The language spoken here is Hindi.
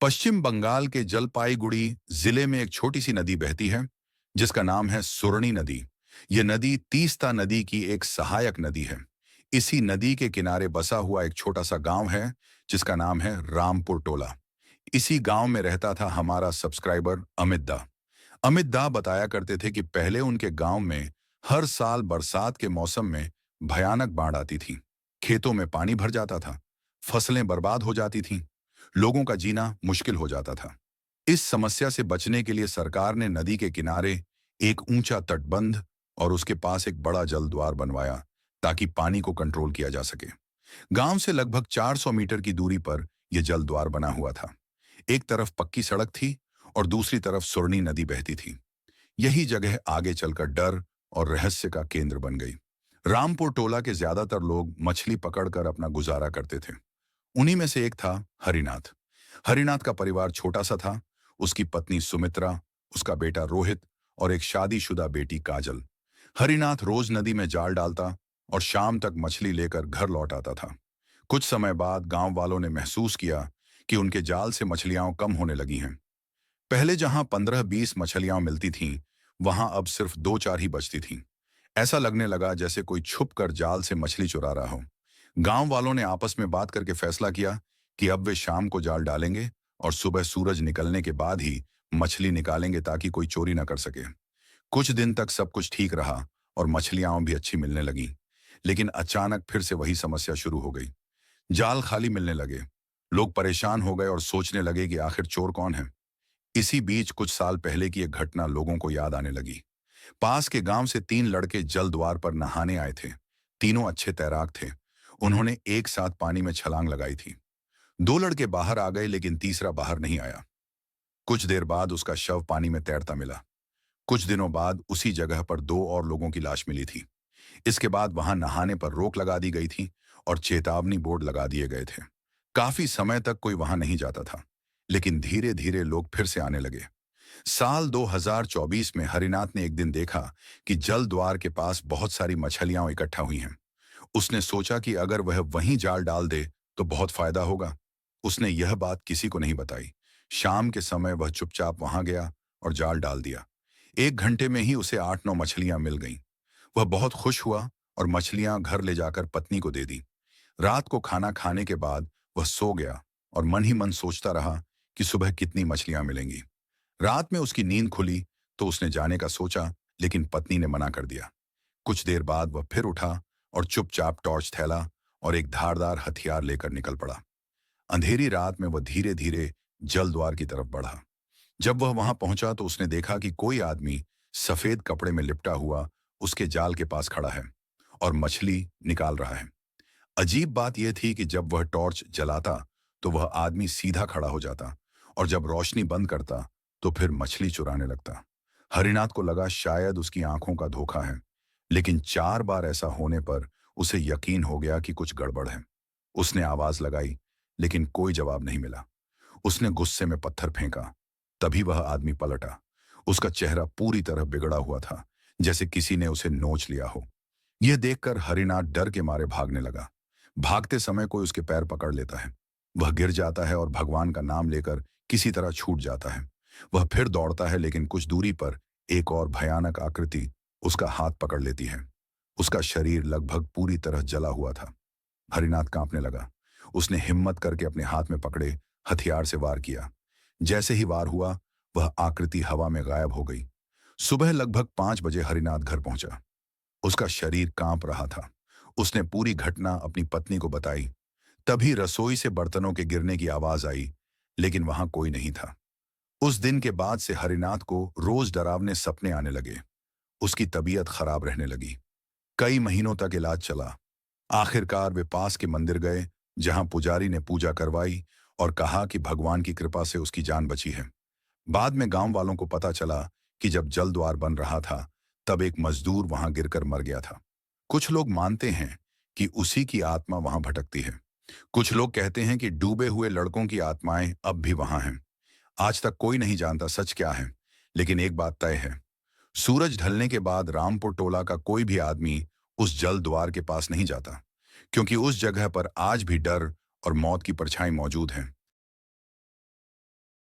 पश्चिम बंगाल के जलपाईगुड़ी जिले में एक छोटी सी नदी बहती है जिसका नाम है सुरनी नदी। यह नदी तीस्ता नदी की एक सहायक नदी है। इसी नदी के किनारे बसा हुआ एक छोटा सा गांव है जिसका नाम है रामपुर टोला। इसी गांव में रहता था हमारा सब्सक्राइबर अमित दा। अमित दा बताया करते थे कि पहले उनके गांव में हर साल बरसात के मौसम में भयानक बाढ़ आती थी। खेतों में पानी भर जाता था, फसलें बर्बाद हो जाती थीं, लोगों का जीना मुश्किल हो जाता था। इस समस्या से बचने के लिए सरकार ने नदी के किनारे एक ऊंचा तटबंध और उसके पास एक बड़ा जलद्वार बनवाया ताकि पानी को कंट्रोल किया जा सके। गांव से लगभग 400 मीटर की दूरी पर यह जलद्वार बना हुआ था। एक तरफ पक्की सड़क थी और दूसरी तरफ सुरनी नदी बहती थी। यही जगह आगे चलकर डर और रहस्य का केंद्र बन गई। रामपुर टोला के ज्यादातर लोग मछली पकड़कर अपना गुजारा करते थे। उन्हीं में से एक था हरिनाथ। हरिनाथ का परिवार छोटा सा था। उसकी पत्नी सुमित्रा, उसका बेटा रोहित और एक शादीशुदा बेटी काजल। हरिनाथ रोज नदी में जाल डालता और शाम तक मछली लेकर घर लौट आता था। कुछ समय बाद गांव वालों ने महसूस किया कि उनके जाल से मछलियां कम होने लगी हैं। पहले जहां 15-20 मछलियां मिलती थीं, वहां अब सिर्फ 2-4 ही बचती थीं। ऐसा लगने लगा जैसे कोई छुप कर जाल से मछली चुरा रहा हो। गांव वालों ने आपस में बात करके फैसला किया कि अब वे शाम को जाल डालेंगे और सुबह सूरज निकलने के बाद ही मछली निकालेंगे ताकि कोई चोरी न कर सके। कुछ दिन तक सब कुछ ठीक रहा और मछलियां भी अच्छी मिलने लगीं। लेकिन अचानक फिर से वही समस्या शुरू हो गई। जाल खाली मिलने लगे। लोग परेशान हो गए और सोचने लगे कि आखिर चोर कौन है। इसी बीच कुछ साल पहले की एक घटना लोगों को याद आने लगी। पास के गांव से 3 लड़के जल द्वार पर नहाने आए थे। तीनों अच्छे तैराक थे। उन्होंने एक साथ पानी में छलांग लगाई थी। 2 लड़के बाहर आ गए लेकिन तीसरा बाहर नहीं आया। कुछ देर बाद उसका शव पानी में तैरता मिला। कुछ दिनों बाद उसी जगह पर 2 और लोगों की लाश मिली थी। इसके बाद वहां नहाने पर रोक लगा दी गई थी और चेतावनी बोर्ड लगा दिए गए थे। काफी समय तक कोई वहां नहीं जाता था, लेकिन धीरे धीरे लोग फिर से आने लगे। साल 2024 में हरिनाथ ने एक दिन देखा कि जल द्वार के पास बहुत सारी मछलियां इकट्ठा हुई हैं। उसने सोचा कि अगर वह वहीं जाल डाल दे तो बहुत फायदा होगा। उसने यह बात किसी को नहीं बताई। शाम के समय वह चुपचाप वहां गया और जाल डाल दिया। 1 घंटे में ही उसे 8-9 मछलियां मिल गईं। वह बहुत खुश हुआ और मछलियां घर ले जाकर पत्नी को दे दी। रात को खाना खाने के बाद वह सो गया और मन ही मन सोचता रहा कि सुबह कितनी मछलियां मिलेंगी। रात में उसकी नींद खुली तो उसने जाने का सोचा, लेकिन पत्नी ने मना कर दिया। कुछ देर बाद वह फिर उठा और चुपचाप टॉर्च थैला और एक धारदार हथियार लेकर निकल पड़ा। अंधेरी रात में वह धीरे धीरे जल द्वार की तरफ बढ़ा। जब वह वहां पहुंचा तो उसने देखा कि कोई आदमी सफेद कपड़े में लिपटा हुआ उसके जाल के पास खड़ा है और मछली निकाल रहा है। अजीब बात यह थी कि जब वह टॉर्च जलाता तो वह आदमी सीधा खड़ा हो जाता और जब रोशनी बंद करता तो फिर मछली चुराने लगता। हरिनाथ को लगा शायद उसकी आंखों का धोखा है, लेकिन 4 बार ऐसा होने पर उसे यकीन हो गया कि कुछ गड़बड़ है। उसने आवाज लगाई, लेकिन कोई जवाब नहीं मिला। उसने गुस्से में पत्थर फेंका। तभी वह आदमी पलटा। उसका चेहरा पूरी तरह बिगड़ा हुआ था, जैसे किसी ने उसे नोच लिया हो। यह देखकर हरिनाथ डर के मारे भागने लगा। भागते समय कोई उसके पैर पकड़ लेता है। वह गिर जाता है और भगवान का नाम लेकर किसी तरह छूट जाता है। वह फिर दौड़ता है, लेकिन कुछ दूरी पर एक और भयानक आकृति उसका हाथ पकड़ लेती है। उसका शरीर लगभग पूरी तरह जला हुआ था। हरिनाथ कांपने लगा। उसने हिम्मत करके अपने हाथ में पकड़े हथियार से वार किया। जैसे ही वार हुआ, वह आकृति हवा में गायब हो गई। सुबह लगभग 5 बजे हरिनाथ घर पहुंचा। उसका शरीर कांप रहा था। उसने पूरी घटना अपनी पत्नी को बताई। तभी रसोई से बर्तनों के गिरने की आवाज आई, लेकिन वहां कोई नहीं था। उस दिन के बाद से हरिनाथ को रोज डरावने सपने आने लगे। उसकी तबीयत खराब रहने लगी। कई महीनों तक इलाज चला। आखिरकार वे पास के मंदिर गए, जहां पुजारी ने पूजा करवाई और कहा कि भगवान की कृपा से उसकी जान बची है। बाद में गांव वालों को पता चला कि जब जल द्वार बन रहा था, तब एक मजदूर वहां गिरकर मर गया था। कुछ लोग मानते हैं कि उसी की आत्मा वहां भटकती है। कुछ लोग कहते हैं कि डूबे हुए लड़कों की आत्माएं अब भी वहां हैं। आज तक कोई नहीं जानता सच क्या है, लेकिन एक बात तय है। सूरज ढलने के बाद रामपुर टोला का कोई भी आदमी उस जल द्वार के पास नहीं जाता, क्योंकि उस जगह पर आज भी डर और मौत की परछाई मौजूद है।